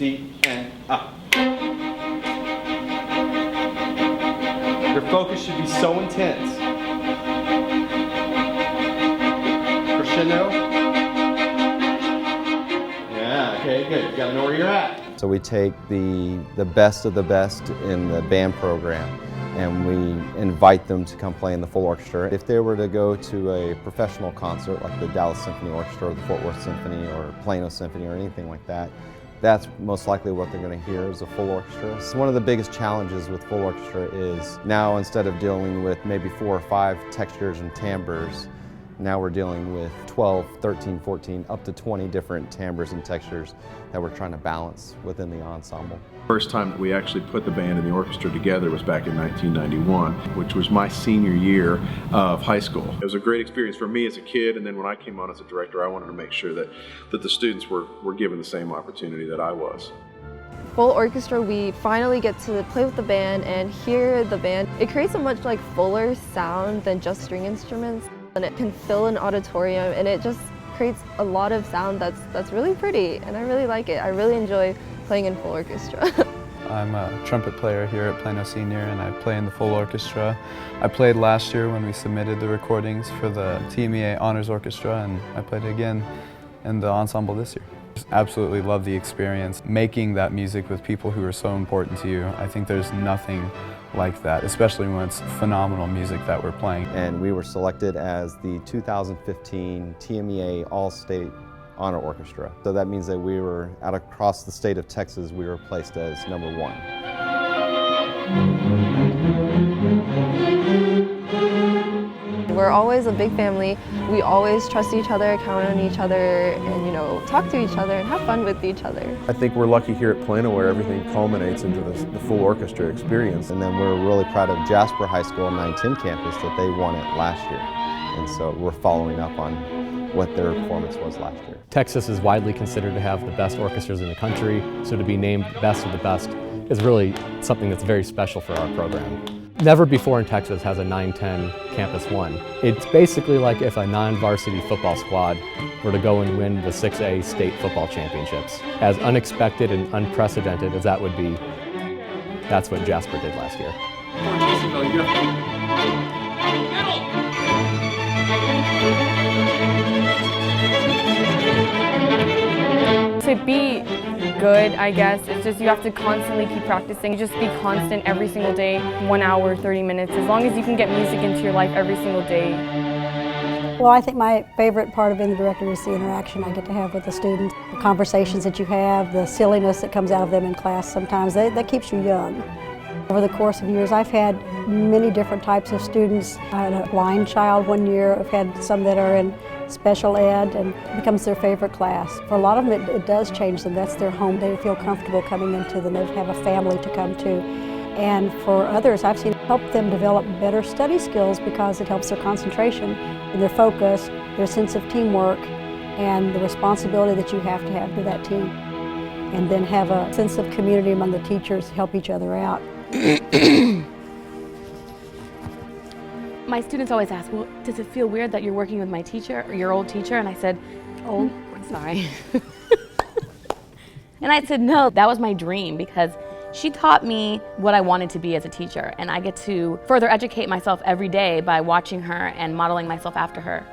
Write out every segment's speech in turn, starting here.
D, and up. Your focus should be so intense. Crescendo. Yeah, okay, good. You gotta know where you're at. So we take the best of the best in the band program and we invite them to come play in the full orchestra. If they were to go to a professional concert like the Dallas Symphony Orchestra or the Fort Worth Symphony or Plano Symphony or anything like that, that's most likely what they're going to hear is a full orchestra. So one of the biggest challenges with full orchestra is now instead of dealing with maybe 4 or 5 textures and timbres, now we're dealing with 12, 13, 14, up to 20 different timbres and textures that we're trying to balance within the ensemble. First time that we actually put the band and the orchestra together was back in 1991, which was my senior year of high school. It was a great experience for me as a kid, and then when I came on as a director, I wanted to make sure that the students were given the same opportunity that I was. Full orchestra, we finally get to play with the band and hear the band. It creates a much fuller sound than just string instruments, and it can fill an auditorium, and it just creates a lot of sound that's really pretty, and I really like it. I really enjoy playing in full orchestra. I'm a trumpet player here at Plano Senior, and I play in the full orchestra. I played last year when we submitted the recordings for the TMEA Honors Orchestra, and I played again in the ensemble this year. Just absolutely love the experience. Making that music with people who are so important to you, I think there's nothing like that, especially when it's phenomenal music that we're playing. And we were selected as the 2015 TMEA All-State Honor Orchestra. So that means that we were, out across the state of Texas, we were placed as #1. We're always a big family. We always trust each other, count on each other, and talk to each other and have fun with each other. I think we're lucky here at Plano where everything culminates into the full orchestra experience. And then we're really proud of Jasper High School and 910 campus that they won it last year. And so we're following up on what their performance was last year. Texas is widely considered to have the best orchestras in the country, so to be named best of the best is really something that's very special for our program. Never before in Texas has a 910 campus won. It's basically like if a non-varsity football squad were to go and win the 6A state football championships. As unexpected and unprecedented as that would be, that's what Jasper did last year. To be good, I guess, it's just you have to constantly keep practicing. Just be constant every single day, 1 hour, 30 minutes. As long as you can get music into your life every single day. Well, I think my favorite part of being the director is the interaction I get to have with the students. The conversations that you have, the silliness that comes out of them in class sometimes, that keeps you young. Over the course of years, I've had many different types of students. I had a blind child one year. I've had some that are in special ed, and it becomes their favorite class. For a lot of them, it does change them. That's their home. They feel comfortable coming into them. They have a family to come to. And for others, I've seen it help them develop better study skills because it helps their concentration and their focus, their sense of teamwork, and the responsibility that you have to that team. And then have a sense of community among the teachers, help each other out. My students always ask, well, does it feel weird that you're working with my teacher or your old teacher? And I said, oh, sorry. And I said, no, that was my dream because she taught me what I wanted to be as a teacher, and I get to further educate myself every day by watching her and modeling myself after her.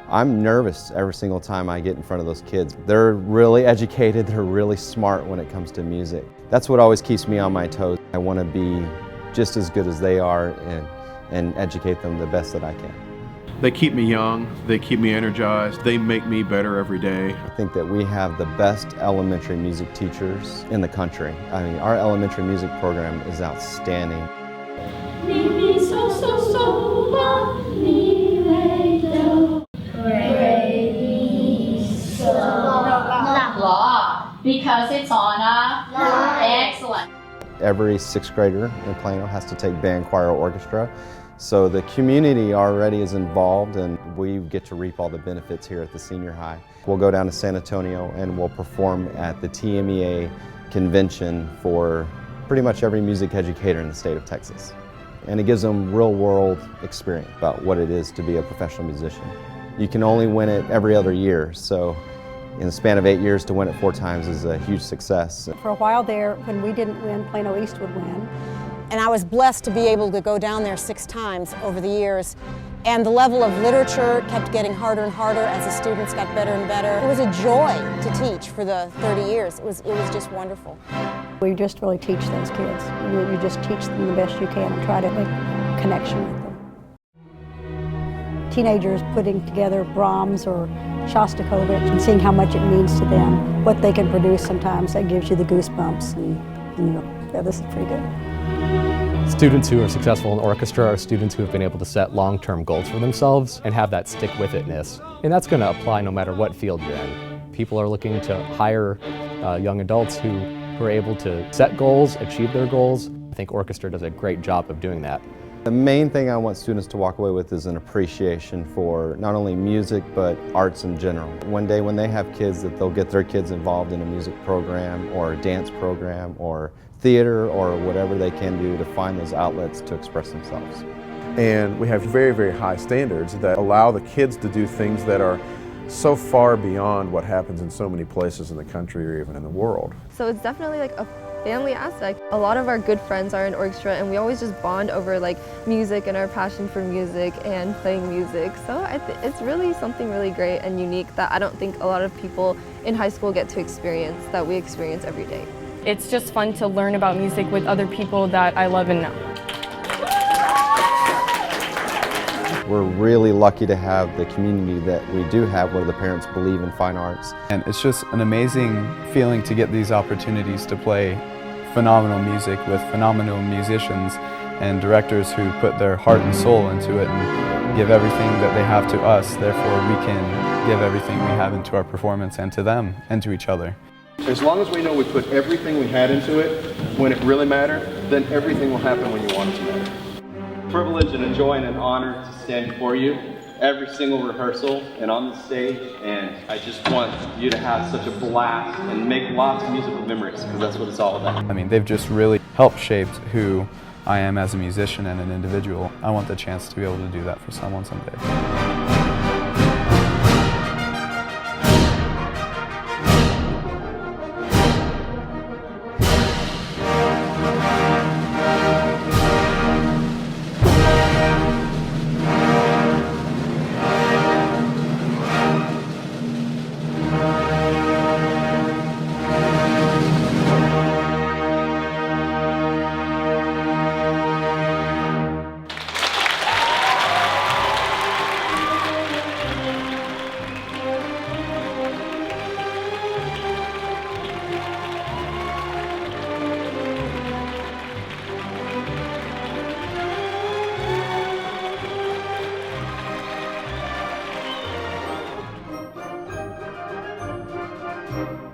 I'm nervous every single time I get in front of those kids. They're really educated, they're really smart when it comes to music. That's what always keeps me on my toes. I want to be just as good as they are and educate them the best that I can. They keep me young, they keep me energized, they make me better every day. I think that we have the best elementary music teachers in the country. I mean, our elementary music program is outstanding. Because it's on a excellent. Every 6th grader in Plano has to take band, choir, or orchestra. So the community already is involved and we get to reap all the benefits here at the senior high. We'll go down to San Antonio and we'll perform at the TMEA convention for pretty much every music educator in the state of Texas. And it gives them real-world experience about what it is to be a professional musician. You can only win it every other year, so In the span of 8 years, to win it 4 times is a huge success. For a while there, when we didn't win, Plano East would win. And I was blessed to be able to go down there 6 times over the years. And the level of literature kept getting harder and harder as the students got better and better. It was a joy to teach for the 30 years. It was just wonderful. We just really teach those kids. You just teach them the best you can and try to make a connection with them. Teenagers putting together Brahms or Shostakovich and seeing how much it means to them, what they can produce sometimes, that gives you the goosebumps. And yeah, this is pretty good. Students who are successful in orchestra are students who have been able to set long-term goals for themselves and have that stick-with-itness. And that's going to apply no matter what field you're in. People are looking to hire young adults who are able to set goals, achieve their goals. I think orchestra does a great job of doing that. The main thing I want students to walk away with is an appreciation for not only music but arts in general. One day when they have kids, that they'll get their kids involved in a music program or a dance program or theater or whatever they can do to find those outlets to express themselves. And we have very, very high standards that allow the kids to do things that are so far beyond what happens in so many places in the country or even in the world. So it's definitely like a family aspect. A lot of our good friends are in orchestra and we always just bond over like music and our passion for music and playing music. So it's really something really great and unique that I don't think a lot of people in high school get to experience, that we experience every day. It's just fun to learn about music with other people that I love and know. We're really lucky to have the community that we do have where the parents believe in fine arts. And it's just an amazing feeling to get these opportunities to play phenomenal music with phenomenal musicians and directors who put their heart and soul into it and give everything that they have to us. Therefore, we can give everything we have into our performance and to them and to each other. As long as we know we put everything we had into it when it really mattered, then everything will happen when you want it to matter. Privilege and a joy and an honor to stand before you every single rehearsal and on the stage, and I just want you to have such a blast and make lots of musical memories, because that's what it's all about. I mean, they've just really helped shape who I am as a musician and an individual. I want the chance to be able to do that for someone someday. Thank you.